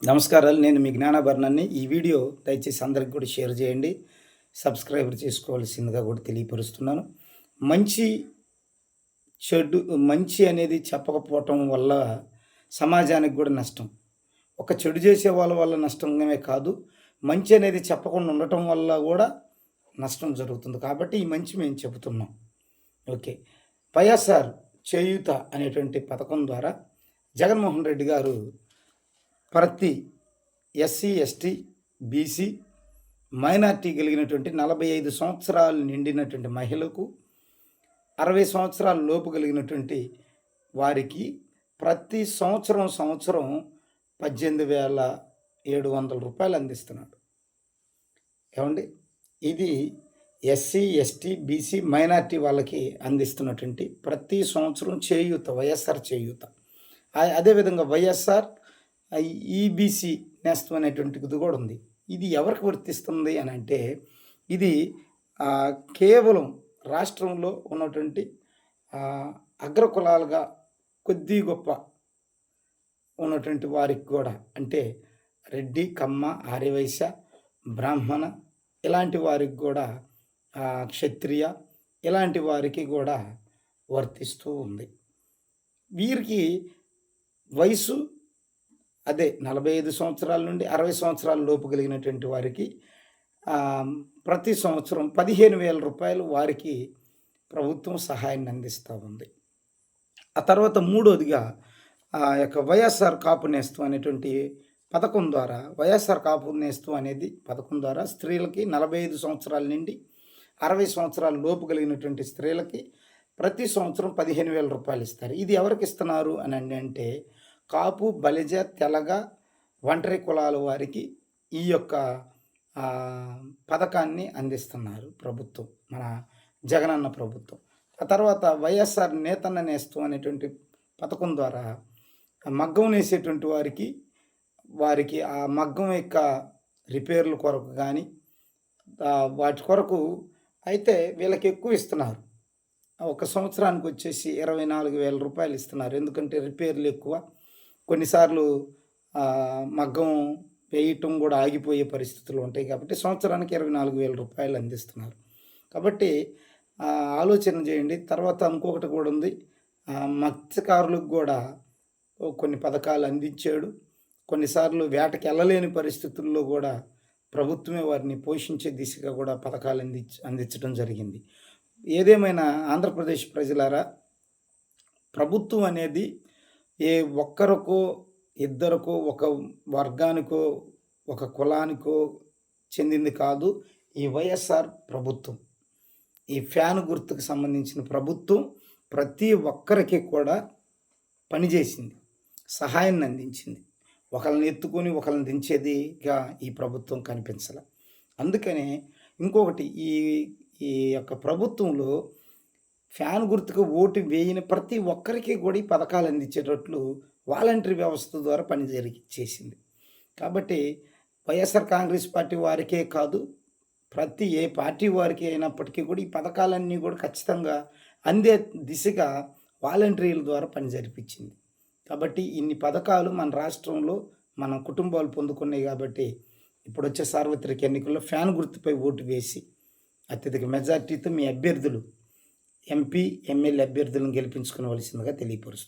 నమస్కారాలు. నేను మీ జ్ఞానాభరణాన్ని. ఈ వీడియో దయచేసి అందరికి కూడా షేర్ చేయండి. సబ్స్క్రైబ్ చేసుకోవాల్సిందిగా కూడా తెలియపరుస్తున్నాను. మంచి, చెడు మంచి అనేది చెప్పకపోవటం వల్ల సమాజానికి కూడా నష్టం. ఒక చెడు చేసే వాళ్ళ వల్ల నష్టమే కాదు, మంచి అనేది చెప్పకుండా ఉండటం వల్ల కూడా నష్టం జరుగుతుంది. కాబట్టి ఈ మంచి మేము చెబుతున్నాం. ఓకే. వైఎస్ఆర్ చేయూత అనేటువంటి పథకం ద్వారా జగన్మోహన్ రెడ్డి గారు ప్రతి ఎస్సీ, ఎస్టీ, బీసీ, మైనార్టీ కలిగినటువంటి 45 సంవత్సరాలు నిండినటువంటి మహిళకు, 60 సంవత్సరాల లోపు కలిగినటువంటి వారికి ప్రతి సంవత్సరం 18,700 రూపాయలు అందిస్తున్నాడు. ఏమండి, ఇది ఎస్సీ, ఎస్టీ, బీసీ, మైనార్టీ వాళ్ళకి అందిస్తున్నటువంటి ప్రతి సంవత్సరం చేయూత, వైఎస్ఆర్ చేయూత. అదేవిధంగా వైఎస్ఆర్ ఈబీసీ నేస్తం అనేటువంటిది కూడా ఉంది. ఇది ఎవరికి వర్తిస్తుంది అని అంటే, ఇది కేవలం రాష్ట్రంలో ఉన్నటువంటి అగ్రకులాలుగా కొద్ది గొప్ప ఉన్నటువంటి వారికి కూడా, అంటే రెడ్డి, కమ్మ, ఆర్యవైశ్య, బ్రాహ్మణ ఇలాంటి వారికి కూడా, క్షత్రియ ఇలాంటి వారికి కూడా వర్తిస్తూ ఉంది. వీరికి వయసు అదే 45 సంవత్సరాల నుండి 60 సంవత్సరాల లోపు కలిగినటువంటి వారికి ప్రతి సంవత్సరం 15,000 రూపాయలు వారికి ప్రభుత్వం సహాయాన్ని అందిస్తూ ఉంది. ఆ తర్వాత మూడోదిగా యొక్క వైఎస్ఆర్ కాపు నేస్తం అనేటువంటి పథకం ద్వారా, వైఎస్ఆర్ కాపు నేస్తం అనేది పథకం ద్వారా స్త్రీలకి 45 సంవత్సరాల నుండి 60 సంవత్సరాల లోపు కలిగినటువంటి స్త్రీలకి ప్రతి సంవత్సరం 15,000 రూపాయలు ఇస్తారు. ఇది ఎవరికి ఇస్తున్నారు అని అంటే, కాపు, బలిజ, తెలగ, ఒంటరి కులాల వారికి ఈ యొక్క పథకాన్ని అందిస్తున్నారు ప్రభుత్వం, మన జగనన్న ప్రభుత్వం. ఆ తర్వాత వైఎస్ఆర్ నేతన్న నేస్తం అనేటువంటి పథకం ద్వారా మగ్గం నేసేటువంటి వారికి ఆ మగ్గం యొక్క రిపేర్ల కొరకు కానీ వాటి కొరకు అయితే వీళ్ళకి ఎక్కువ ఇస్తున్నారు. ఒక సంవత్సరానికి వచ్చేసి 24,000 రూపాయలు ఇస్తున్నారు. ఎందుకంటే రిపేర్లు ఎక్కువ, కొన్నిసార్లు మగ్గం వేయటం కూడా ఆగిపోయే పరిస్థితులు ఉంటాయి. కాబట్టి సంవత్సరానికి 24,000 రూపాయలు అందిస్తున్నారు. కాబట్టి ఆలోచన చేయండి. తర్వాత ఇంకొకటి కూడా ఉంది, మత్స్యకారులకు కూడా కొన్ని పథకాలు అందించాడు. కొన్నిసార్లు వేటకి వెళ్ళలేని పరిస్థితుల్లో కూడా ప్రభుత్వమే వారిని పోషించే దిశగా కూడా పథకాలు అందించడం జరిగింది. ఏదేమైనా ఆంధ్రప్రదేశ్ ప్రజలారా, ప్రభుత్వం అనేది ఏ ఒక్కరికో ఇద్దరికో ఒక వర్గానికో ఒక కులానికో చెందింది కాదు. ఈ వైఎస్ఆర్ ప్రభుత్వం, ఈ ఫ్యాన్ గుర్తుకు సంబంధించిన ప్రభుత్వం ప్రతి ఒక్కరికి కూడా పనిచేసింది, సహాయాన్ని అందించింది. ఒకళ్ళని ఎత్తుకొని ఒకళ్ళని దించేదిగా ఈ ప్రభుత్వం కనిపించాల. అందుకనే ఇంకొకటి, ఈ యొక్క ప్రభుత్వంలో ఫ్యాన్ గుర్తుకు ఓటు వేయని ప్రతి ఒక్కరికి కూడా ఈ పథకాలు అందించేటట్లు వాలంటరీ వ్యవస్థ ద్వారా పని చేసింది. కాబట్టి వైఎస్ఆర్ కాంగ్రెస్ పార్టీ వారికే కాదు, ప్రతి ఏ పార్టీ వారికి అయినప్పటికీ కూడా ఈ పథకాలన్నీ కూడా ఖచ్చితంగా అందే దిశగా వాలంటీర్ల ద్వారా పని జరిపించింది. కాబట్టి ఇన్ని పథకాలు మన రాష్ట్రంలో మన కుటుంబాలు పొందుకున్నాయి. కాబట్టి ఇప్పుడు వచ్చే సార్వత్రిక ఎన్నికల్లో ఫ్యాన్ గుర్తుపై ఓటు వేసి అత్యధిక మెజార్టీతో మీ అభ్యర్థులు, ఎంపీ, ఎమ్మెల్యే అభ్యర్థులను గెలిపించుకోవలసిందిగా తెలియపరుస్తుంది.